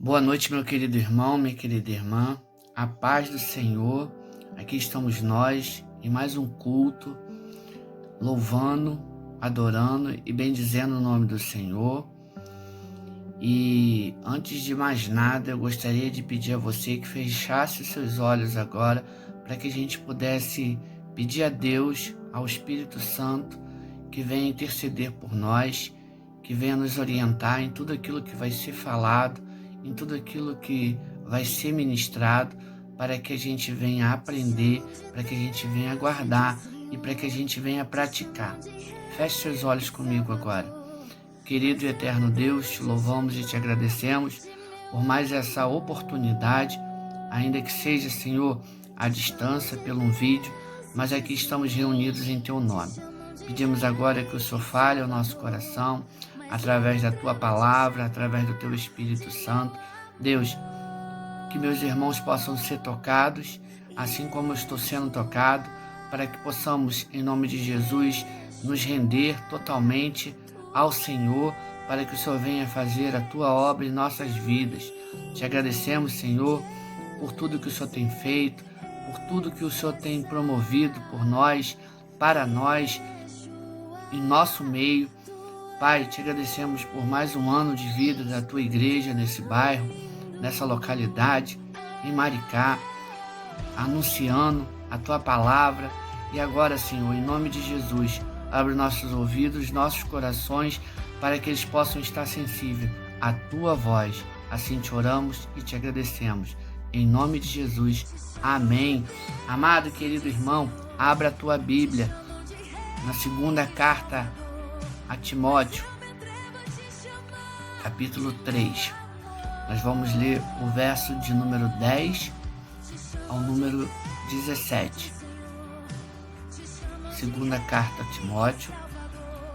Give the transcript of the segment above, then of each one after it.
Boa noite, meu querido irmão, minha querida irmã. A paz do Senhor. Aqui estamos nós em mais um culto, louvando, adorando e bendizendo o nome do Senhor. E antes de mais nada, eu gostaria de pedir a você que fechasse os seus olhos agora, para que a gente pudesse pedir a Deus, ao Espírito Santo, que venha interceder por nós, que venha nos orientar em tudo aquilo que vai ser falado, em tudo aquilo que vai ser ministrado, para que a gente venha aprender, para que a gente venha guardar e para que a gente venha praticar. Feche seus olhos comigo agora. Querido e eterno Deus, te louvamos e te agradecemos por mais essa oportunidade, ainda que seja, Senhor, à distância, pelo um vídeo, mas aqui estamos reunidos em Teu nome. Pedimos agora que o Senhor fale ao nosso coração, através da Tua palavra, através do Teu Espírito Santo. Deus, que meus irmãos possam ser tocados, assim como eu estou sendo tocado, para que possamos, em nome de Jesus, nos render totalmente ao Senhor, para que o Senhor venha fazer a Tua obra em nossas vidas. Te agradecemos, Senhor, por tudo que o Senhor tem feito, por tudo que o Senhor tem promovido por nós, para nós, em nosso meio. Pai, te agradecemos por mais um ano de vida da Tua igreja nesse bairro, nessa localidade, em Maricá, anunciando a Tua palavra. E agora, Senhor, em nome de Jesus, abre nossos ouvidos, nossos corações, para que eles possam estar sensíveis à Tua voz. Assim te oramos e te agradecemos. Em nome de Jesus. Amém. Amado e querido irmão, abra a tua Bíblia na segunda carta a Timóteo, capítulo 3. Nós vamos ler o verso de número 10 ao número 17. Segunda carta a Timóteo,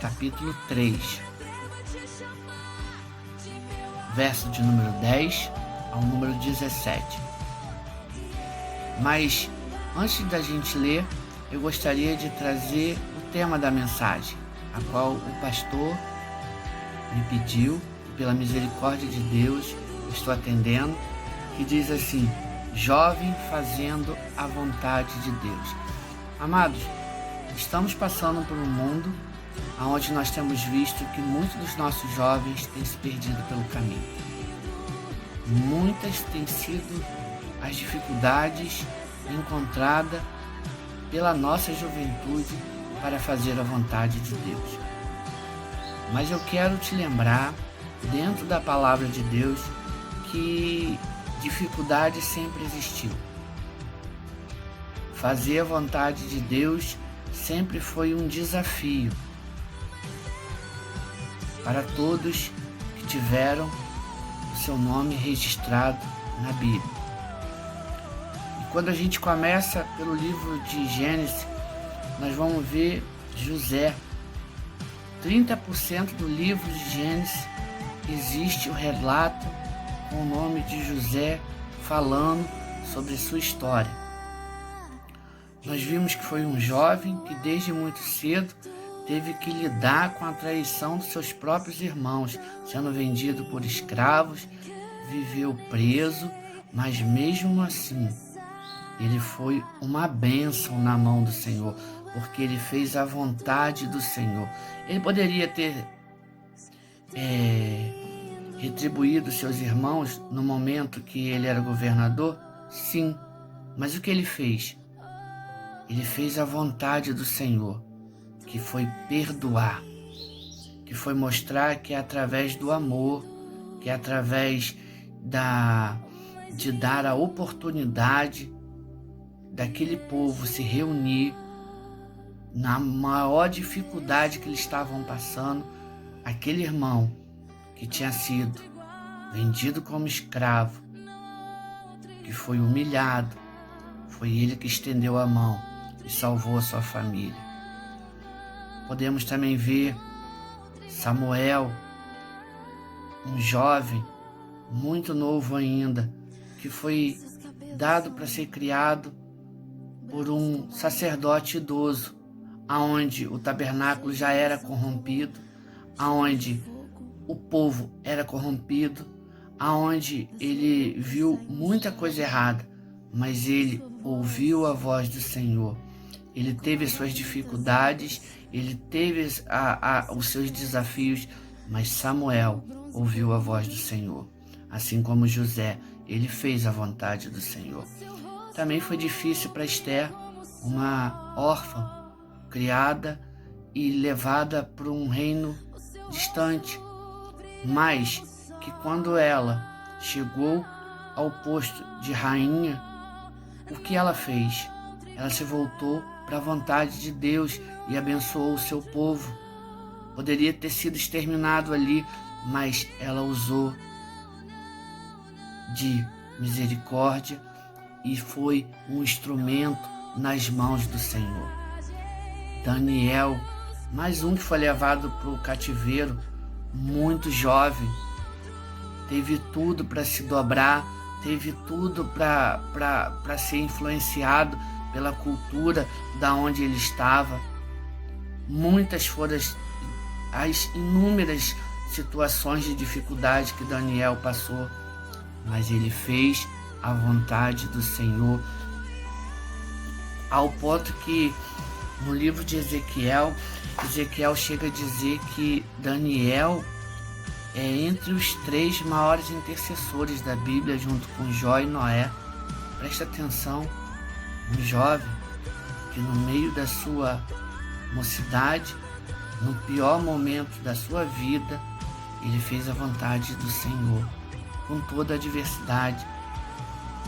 capítulo 3, verso de número 10 ao número 17. Mas antes da gente ler, eu gostaria de trazer o tema da mensagem, a qual o pastor me pediu, e pela misericórdia de Deus estou atendendo, que diz assim: jovem fazendo a vontade de Deus. Amados, estamos passando por um mundo onde nós temos visto que muitos dos nossos jovens têm se perdido pelo caminho. Muitas têm sido as dificuldades encontradas pela nossa juventude para fazer a vontade de Deus. Mas eu quero te lembrar, dentro da palavra de Deus, que dificuldade sempre existiu. Fazer a vontade de Deus sempre foi um desafio para todos que tiveram o seu nome registrado na Bíblia. E quando a gente começa pelo livro de Gênesis, nós vamos ver José. 30% do livro de Gênesis existe o relato com o nome de José falando sobre sua história. Nós vimos que foi um jovem que desde muito cedo teve que lidar com a traição dos seus próprios irmãos, sendo vendido por escravos, viveu preso, mas mesmo assim, ele foi uma bênção na mão do Senhor, porque ele fez a vontade do Senhor. Ele poderia ter retribuído seus irmãos no momento que ele era governador? Sim, mas o que ele fez? Ele fez a vontade do Senhor, que foi perdoar, que foi mostrar que é através do amor, que é através de dar a oportunidade daquele povo se reunir na maior dificuldade que eles estavam passando. Aquele irmão que tinha sido vendido como escravo, que foi humilhado, foi ele que estendeu a mão e salvou a sua família. Podemos também ver Samuel, um jovem muito novo ainda, que foi dado para ser criado por um sacerdote idoso, aonde o tabernáculo já era corrompido, aonde o povo era corrompido, aonde ele viu muita coisa errada, mas ele ouviu a voz do Senhor. Ele teve as suas dificuldades, ele teve os seus desafios, mas Samuel ouviu a voz do Senhor. Assim como José, ele fez a vontade do Senhor. Também foi difícil para Esther, uma órfã, criada e levada para um reino distante, mas que quando ela chegou ao posto de rainha, o que ela fez? Ela se voltou para a vontade de Deus e abençoou o seu povo. Poderia ter sido exterminado ali, mas ela usou de misericórdia e foi um instrumento nas mãos do Senhor. Daniel, mais um que foi levado para o cativeiro, muito jovem, teve tudo para se dobrar, teve tudo para ser influenciado pela cultura da onde ele estava. Muitas foram as inúmeras situações de dificuldade que Daniel passou, mas ele fez a vontade do Senhor, ao ponto que no livro de Ezequiel chega a dizer que Daniel é entre os 3 maiores intercessores da Bíblia, junto com Jó e Noé. Presta atenção, um jovem que no meio da sua mocidade, no pior momento da sua vida, ele fez a vontade do Senhor, com toda a adversidade.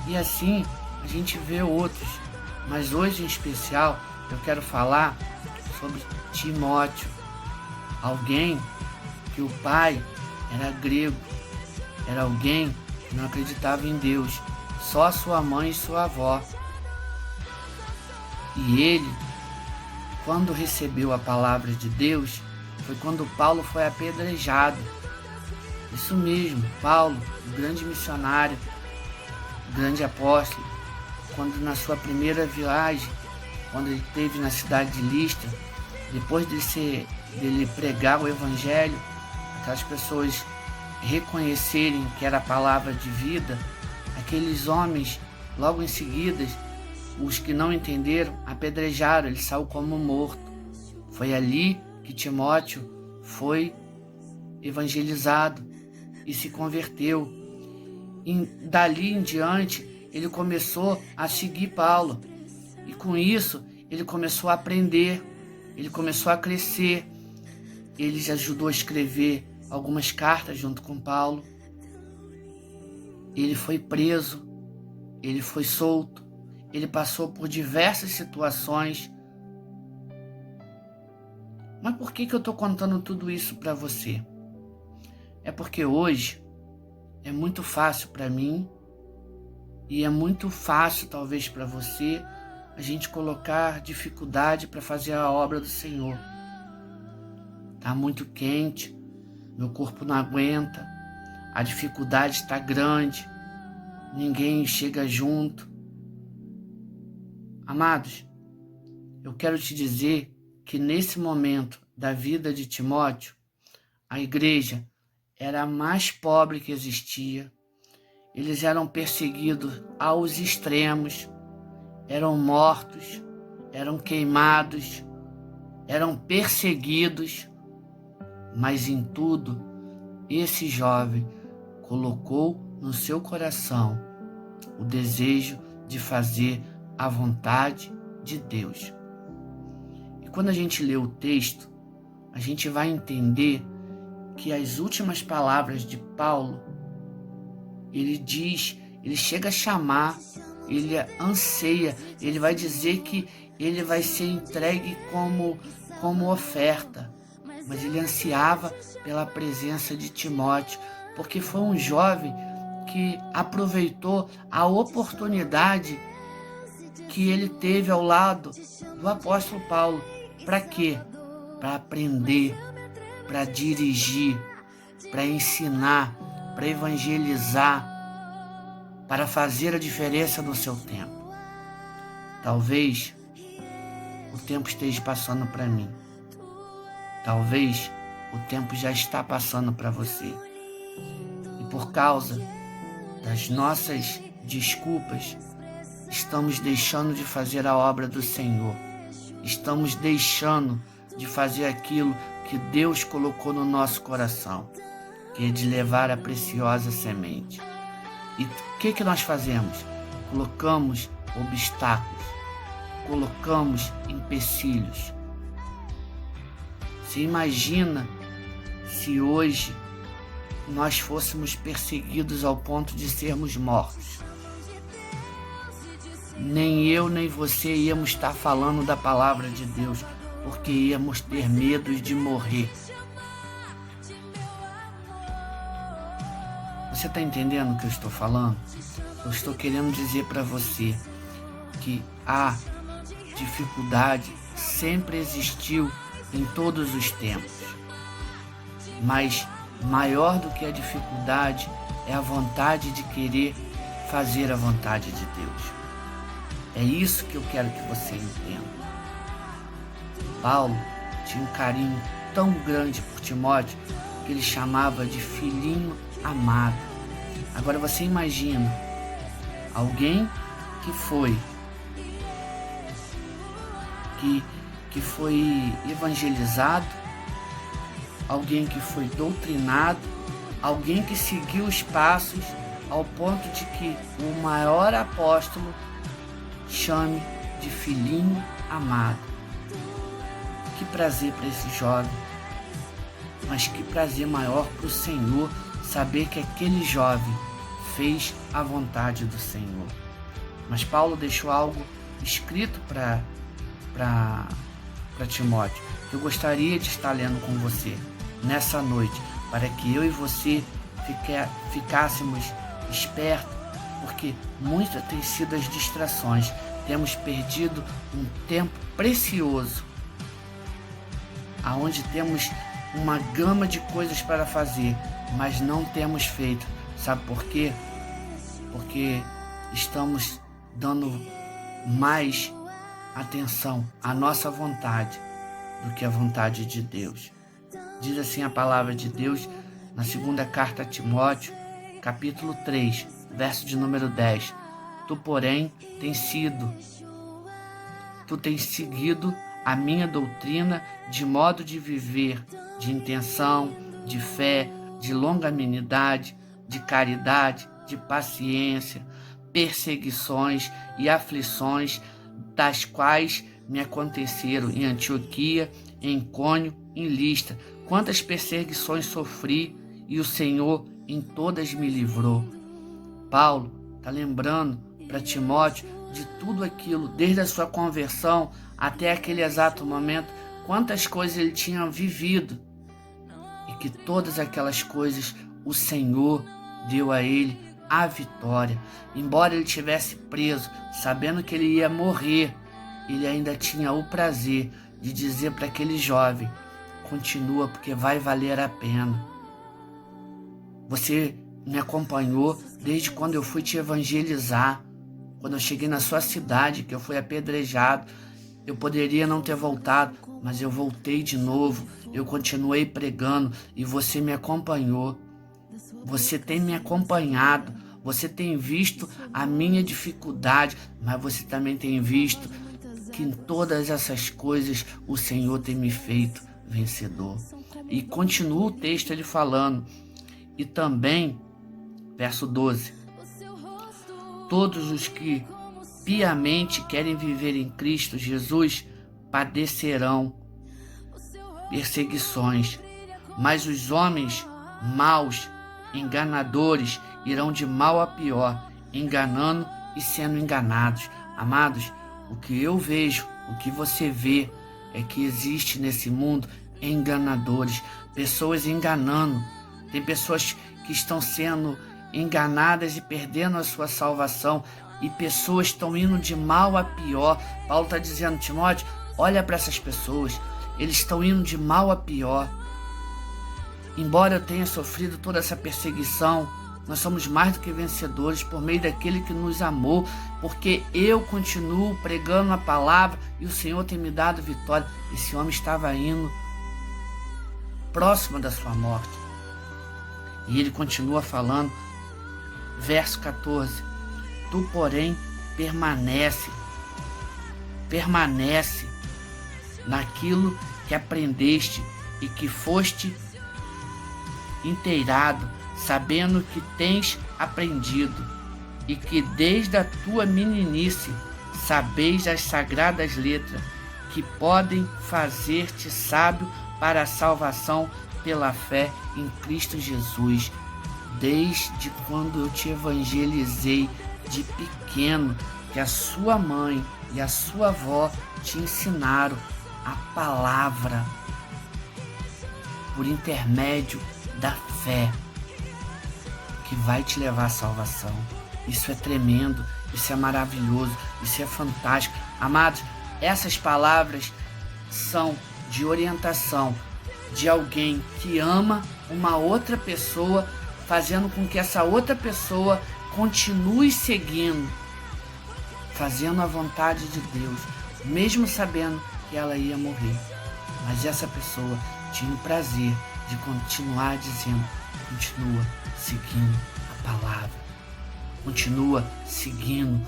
E assim a gente vê outros, mas hoje em especial eu quero falar sobre Timóteo, alguém que o pai era grego, era alguém que não acreditava em Deus, só sua mãe e sua avó. E ele, quando recebeu a palavra de Deus, foi quando Paulo foi apedrejado. Isso mesmo, Paulo, o grande missionário, o grande apóstolo, quando na sua primeira viagem, quando ele esteve na cidade de Listra, depois dele pregar o evangelho, aquelas pessoas reconhecerem que era a palavra de vida, aqueles homens, logo em seguida, os que não entenderam, apedrejaram, ele saiu como morto. Foi ali que Timóteo foi evangelizado e se converteu. E dali em diante, ele começou a seguir Paulo. E com isso, ele começou a aprender, ele começou a crescer. Ele ajudou a escrever algumas cartas junto com Paulo. Ele foi preso, ele foi solto, ele passou por diversas situações. Mas por que eu estou contando tudo isso para você? É porque hoje é muito fácil para mim e é muito fácil talvez para você a gente colocar dificuldade para fazer a obra do Senhor. Tá muito quente, meu corpo não aguenta, a dificuldade está grande, ninguém chega junto. Amados, eu quero te dizer que nesse momento da vida de Timóteo, a igreja era a mais pobre que existia. Eles eram perseguidos aos extremos, eram mortos, eram queimados, eram perseguidos, mas em tudo, esse jovem colocou no seu coração o desejo de fazer a vontade de Deus. E quando a gente lê o texto, a gente vai entender que as últimas palavras de Paulo, ele chega a chamar, ele anseia, ele vai dizer que ele vai ser entregue como oferta, mas ele ansiava pela presença de Timóteo, porque foi um jovem que aproveitou a oportunidade que ele teve ao lado do apóstolo Paulo. Para quê? Para aprender, para dirigir, para ensinar, para evangelizar, para fazer a diferença no seu tempo. Talvez o tempo esteja passando para mim. Talvez o tempo já está passando para você. E por causa das nossas desculpas, estamos deixando de fazer a obra do Senhor. Estamos deixando de fazer aquilo que Deus colocou no nosso coração, que é de levar a preciosa semente. E o que nós fazemos? Colocamos obstáculos, colocamos empecilhos. Você imagina se hoje nós fôssemos perseguidos ao ponto de sermos mortos? Nem eu nem você íamos estar falando da palavra de Deus, porque íamos ter medo de morrer. Você está entendendo o que eu estou falando? Eu estou querendo dizer para você que a dificuldade sempre existiu em todos os tempos, mas maior do que a dificuldade é a vontade de querer fazer a vontade de Deus. É isso que eu quero que você entenda. Paulo tinha um carinho tão grande por Timóteo que ele chamava de filhinho amado. Agora você imagina alguém que foi evangelizado, alguém que foi doutrinado, alguém que seguiu os passos ao ponto de que o maior apóstolo chame de filhinho amado. Que prazer para esse jovem, mas que prazer maior para o Senhor saber que aquele jovem fez a vontade do Senhor. Mas Paulo deixou algo escrito para Timóteo, que eu gostaria de estar lendo com você nessa noite, para que eu e você ficássemos espertos, porque muitas têm sido as distrações. Temos perdido um tempo precioso, aonde temos uma gama de coisas para fazer, mas não temos feito. Sabe por quê? Porque estamos dando mais atenção à nossa vontade do que à vontade de Deus. Diz assim a palavra de Deus na segunda carta a Timóteo, capítulo 3, verso de número 10. Tu, porém, tens seguido a minha doutrina de modo de viver, de intenção, de fé, de longanimidade, de caridade, de paciência, perseguições e aflições, das quais me aconteceram em Antioquia, em Icônio, em Listra. Quantas perseguições sofri, e o Senhor em todas me livrou. Paulo está lembrando para Timóteo de tudo aquilo, desde a sua conversão até aquele exato momento, quantas coisas ele tinha vivido, e que todas aquelas coisas o Senhor deu a ele a vitória. Embora ele estivesse preso, sabendo que ele ia morrer, ele ainda tinha o prazer de dizer para aquele jovem: continua, porque vai valer a pena. Você me acompanhou desde quando eu fui te evangelizar, quando eu cheguei na sua cidade, que eu fui apedrejado. Eu poderia não ter voltado, mas eu voltei de novo. Eu continuei pregando e você me acompanhou. Você tem me acompanhado. Você tem visto a minha dificuldade, mas você também tem visto que em todas essas coisas o Senhor tem me feito vencedor. E continua o texto ele falando. E também, verso 12, todos os que piamente querem viver em Cristo Jesus padecerão perseguições, mas os homens maus, enganadores, irão de mal a pior, enganando e sendo enganados. Amados, o que eu vejo, o que você vê, é que existe nesse mundo enganadores, pessoas enganando. Tem pessoas que estão sendo enganadas e perdendo a sua salvação, e pessoas estão indo de mal a pior. Paulo está dizendo: Timóteo, olha para essas pessoas, eles estão indo de mal a pior. Embora eu tenha sofrido toda essa perseguição, nós somos mais do que vencedores por meio daquele que nos amou, porque eu continuo pregando a palavra e o Senhor tem me dado vitória. Esse homem estava indo próximo da sua morte. E ele continua falando, verso 14: tu, porém, permanece naquilo que aprendeste e que foste inteirado, sabendo que tens aprendido e que desde a tua meninice sabeis as sagradas letras que podem fazer-te sábio para a salvação pela fé em Cristo Jesus. Desde quando eu te evangelizei de pequeno, que a sua mãe e a sua avó te ensinaram a palavra por intermédio da fé, que vai te levar à salvação. Isso é tremendo, isso é maravilhoso, isso é fantástico. Amados, essas palavras são de orientação de alguém que ama uma outra pessoa, fazendo com que essa outra pessoa continue seguindo, fazendo a vontade de Deus, mesmo sabendo que ela ia morrer. Mas essa pessoa tinha o prazer de continuar dizendo: continua seguindo a palavra, continua seguindo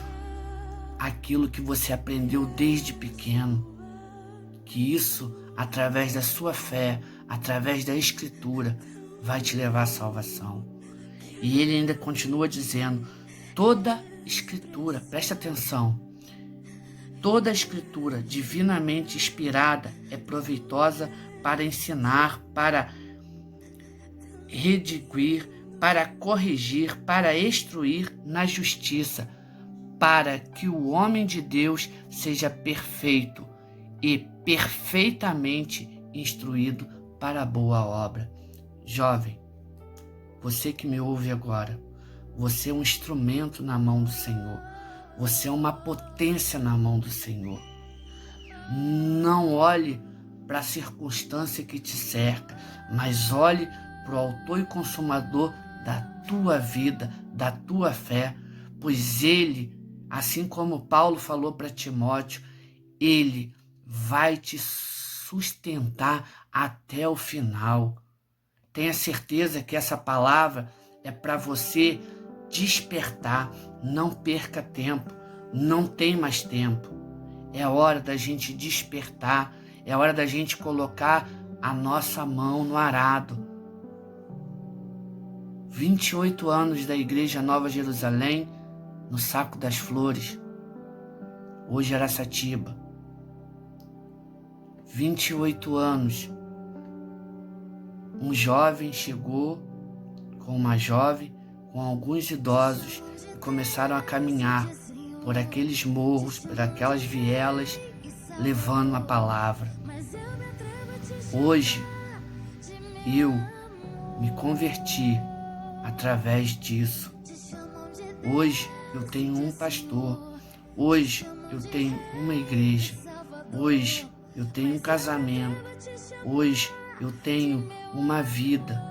aquilo que você aprendeu desde pequeno, que isso, através da sua fé, através da Escritura, vai te levar à salvação. E ele ainda continua dizendo: toda Escritura, presta atenção, toda Escritura divinamente inspirada é proveitosa para ensinar, para redigir, para corrigir, para instruir na justiça, para que o homem de Deus seja perfeito e perfeitamente instruído para a boa obra. Jovem, você que me ouve agora, você é um instrumento na mão do Senhor. Você é uma potência na mão do Senhor. Não olhe para a circunstância que te cerca, mas olhe para o autor e consumador da tua vida, da tua fé, pois ele, assim como Paulo falou para Timóteo, ele vai te sustentar até o final. Tenha certeza que essa palavra é para você despertar. Não perca tempo, não tem mais tempo. É hora da gente despertar, é hora da gente colocar a nossa mão no arado. 28 anos da Igreja Nova Jerusalém no Saco das Flores, hoje Araçatiba. 28 anos. Um jovem chegou com uma jovem, com alguns idosos, e começaram a caminhar por aqueles morros, por aquelas vielas, levando a palavra. Hoje, eu me converti através disso. Hoje, eu tenho um pastor. Hoje, eu tenho uma igreja. Hoje, eu tenho um casamento. Hoje, eu tenho uma vida.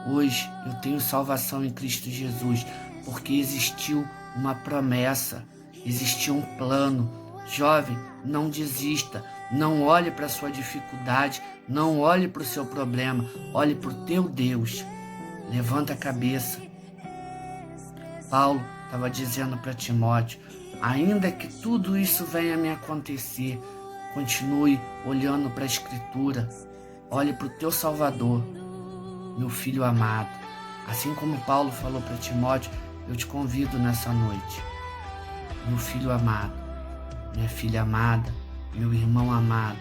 Hoje eu tenho salvação em Cristo Jesus, porque existiu uma promessa, existiu um plano. Jovem, não desista, não olhe para a sua dificuldade, não olhe para o seu problema, olhe para o teu Deus. Levanta a cabeça. Paulo estava dizendo para Timóteo: ainda que tudo isso venha a me acontecer, continue olhando para a Escritura. Olhe para o teu Salvador, meu filho amado. Assim como Paulo falou para Timóteo, eu te convido nessa noite. Meu filho amado, minha filha amada, meu irmão amado.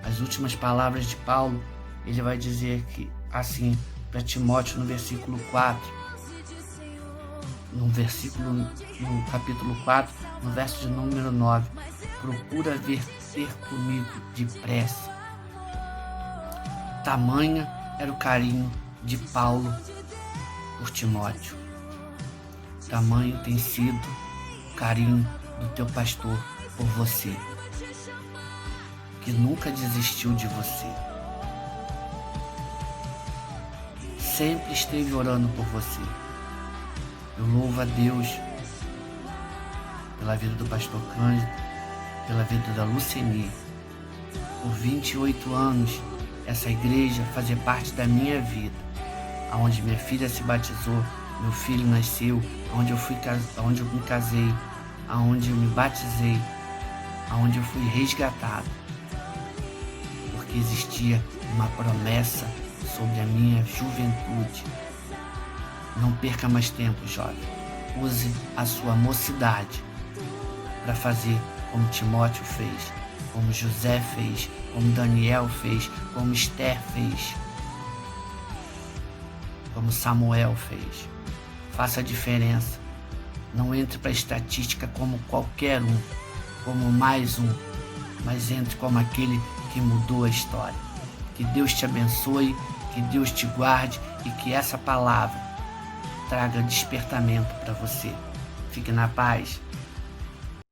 As últimas palavras de Paulo, ele vai dizer que, assim, para Timóteo no versículo 4, no capítulo 4, no verso de número 9, procura vir ter comigo depressa. Tamanha era o carinho de Paulo por Timóteo. Tamanho tem sido o carinho do teu pastor por você, que nunca desistiu de você. Sempre esteve orando por você. Eu louvo a Deus pela vida do pastor Cândido, pela vida da Luceni, por 28 anos essa igreja fazer parte da minha vida, aonde minha filha se batizou, meu filho nasceu, aonde eu me casei, aonde eu me batizei, aonde eu fui resgatado, porque existia uma promessa sobre a minha juventude. Não perca mais tempo, jovem. Use a sua mocidade para fazer como Timóteo fez, como José fez, como Daniel fez, como Esther fez, como Samuel fez. Faça a diferença. Não entre para a estatística como qualquer um, como mais um, mas entre como aquele que mudou a história. Que Deus te abençoe, que Deus te guarde e que essa palavra traga despertamento para você. Fique na paz.